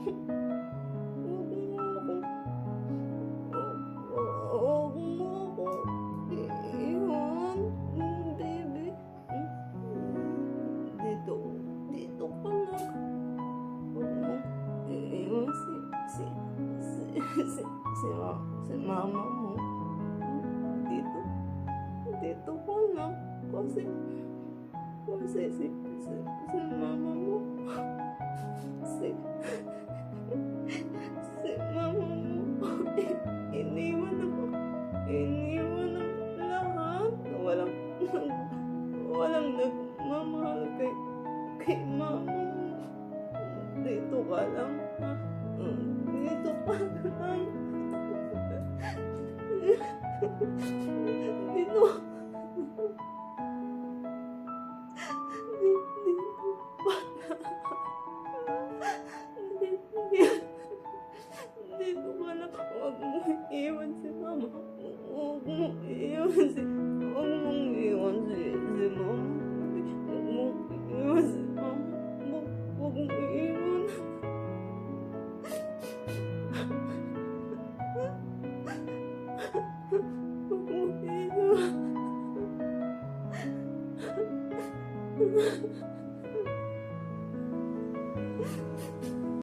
Huwag mo ako. Huwag mo ako. Iwan. Baby. Dito. Dito ka lang. Huwag mo. Iwan si mama mo. Dito. Dito ka lang. Kasi si mama mo. Si mama mo. Iniwan ako. Iniwan ang lahat. Walang nagmamahal kay mama mo. Dito ka lang. Ha? Dito ka lang. Dito.